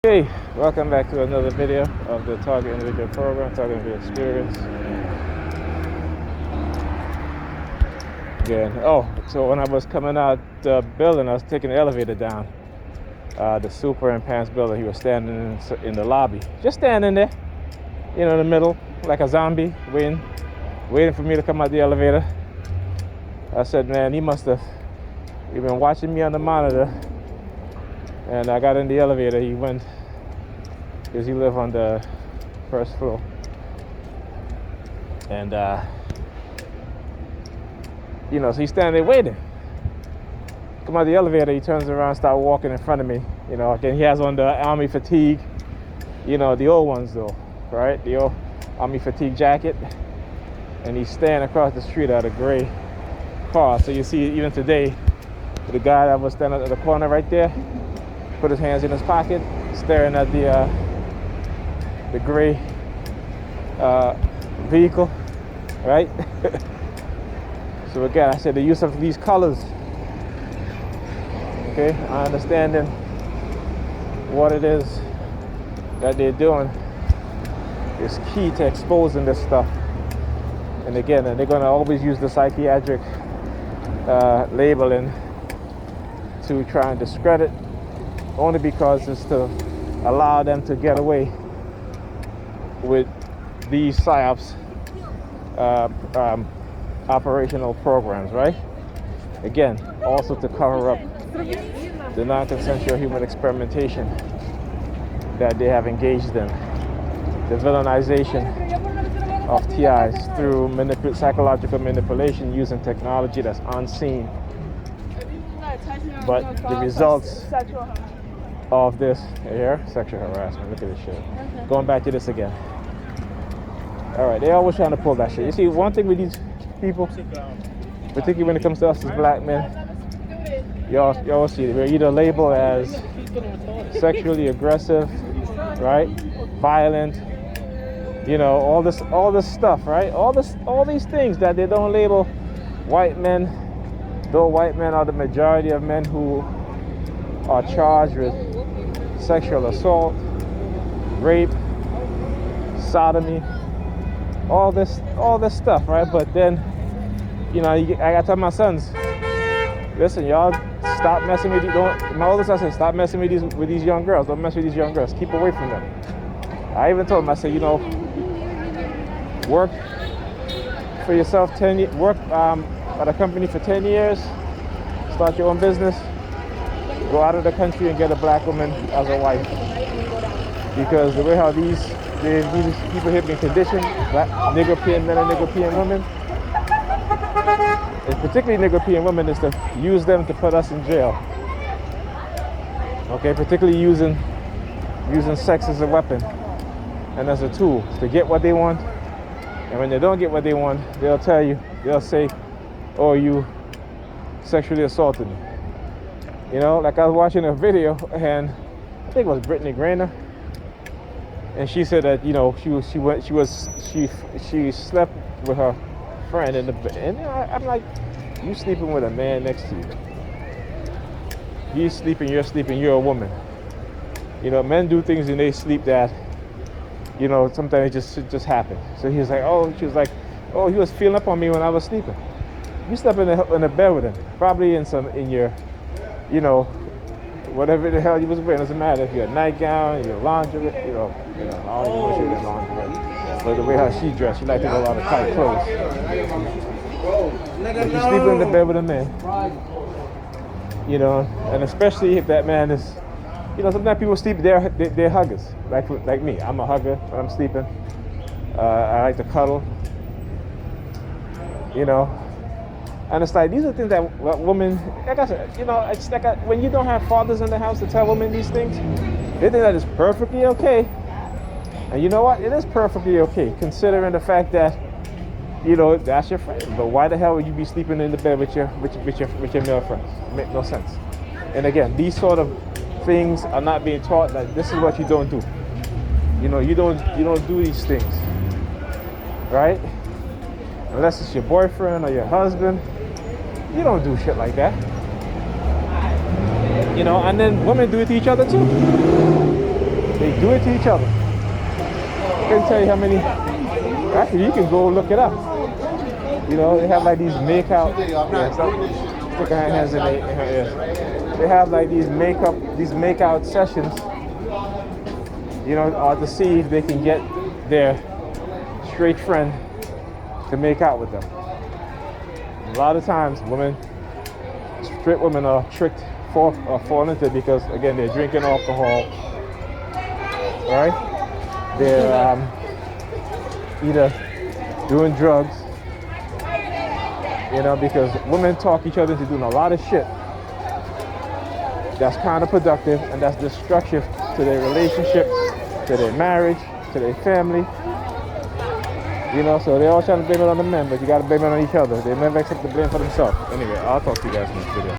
Hey, welcome back to another video of the Target Individual Program, Target Individual Experience. Again, so when I was coming out the building, I was taking the elevator down. The super enhanced building, he was standing in the lobby, just standing there, in the middle, like a zombie, waiting for me to come out the elevator. I said, man, he been watching me on the monitor. And I got in the elevator. He went, because he lived on the first floor. And, so he's standing there waiting. Come out the elevator, he turns around, start walking in front of me. Again, he has on the army fatigue, the old ones though, right? The old army fatigue jacket. And he's standing across the street at a gray car. So you see, even today, the guy that was standing at the corner right there, put his hands in his pocket, staring at the gray vehicle, right? So again, I said the use of these colors, okay, understanding what it is that they're doing is key to exposing this stuff. And again, they're going to always use the psychiatric labeling to try and discredit, only because it's to allow them to get away with these PSYOPs operational programs, right? Again, also to cover up the non-consensual human experimentation that they have engaged in, the villainization of TIs through psychological manipulation using technology that's unseen. But the results of this here, sexual harassment. Look at this shit. Okay. Going back to this again. All right, they always trying to pull that shit. You see, one thing with these people, particularly when it comes to us as black men, y'all see it. We're either labeled as sexually aggressive, right? Violent, all this stuff, right? All these things that they don't label white men, though white men are the majority of men who are charged with sexual assault, rape, sodomy, all this stuff, right? But then, I gotta tell my sons, listen, y'all, stop messing with these. My oldest son said, stop messing with these young girls. Don't mess with these young girls. Keep away from them. I even told him, I said, work for yourself 10 years, work at a company for 10 years, start your own business, go out of the country and get a black woman as a wife. Because the way how these people have been conditioned, Negropean men and Negropean women, and particularly Negropean women, is to use them to put us in jail. Okay, particularly using sex as a weapon and as a tool to get what they want. And when they don't get what they want, they'll say, oh, you sexually assaulted me. Like I was watching a video, and I think it was Brittany Griner, and she said that she slept with her friend in the bed, and I'm like, you sleeping with a man next to you? He's sleeping, you're sleeping, you're a woman. Men do things in their sleep that sometimes it just happen. So she was like, oh, he was feeling up on me when I was sleeping. You slept in the bed with him, probably in your, whatever the hell you was wearing. Doesn't matter if you're a nightgown, your lingerie, I don't even wish you had lingerie. But the way how she dressed, she liked to wear a lot of tight clothes. But you're sleeping in the bed with a man, and especially if that man is, sometimes people sleep, they're huggers, like me. I'm a hugger when I'm sleeping. I like to cuddle, And it's like, these are things that women, like I said, it's like when you don't have fathers in the house to tell women these things, they think that is perfectly okay. And you know what? It is perfectly okay, considering the fact that, that's your friend. But why the hell would you be sleeping in the bed with your male friends? It makes no sense. And again, these sort of things are not being taught. That this is what you don't do. You don't do these things, right? Unless it's your boyfriend or your husband. You don't do shit like that. And then women do it to each other too. They do it to each other. I can tell you how many. Actually, you can go look it up. You know, they have like these make out. Yeah, stick her hands in her ears. They have like these make out sessions. You know, to see if they can get their straight friend to make out with them. A lot of times, straight women are tricked or fall into it because, again, they're drinking alcohol, right? They're either doing drugs, you know, because women talk each other into doing a lot of shit that's counterproductive and that's destructive to their relationship, to their marriage, to their family. You know, so they're all trying to blame it on the men, but you gotta blame it on each other. They never accept the blame for themselves. Anyway, I'll talk to you guys in this video.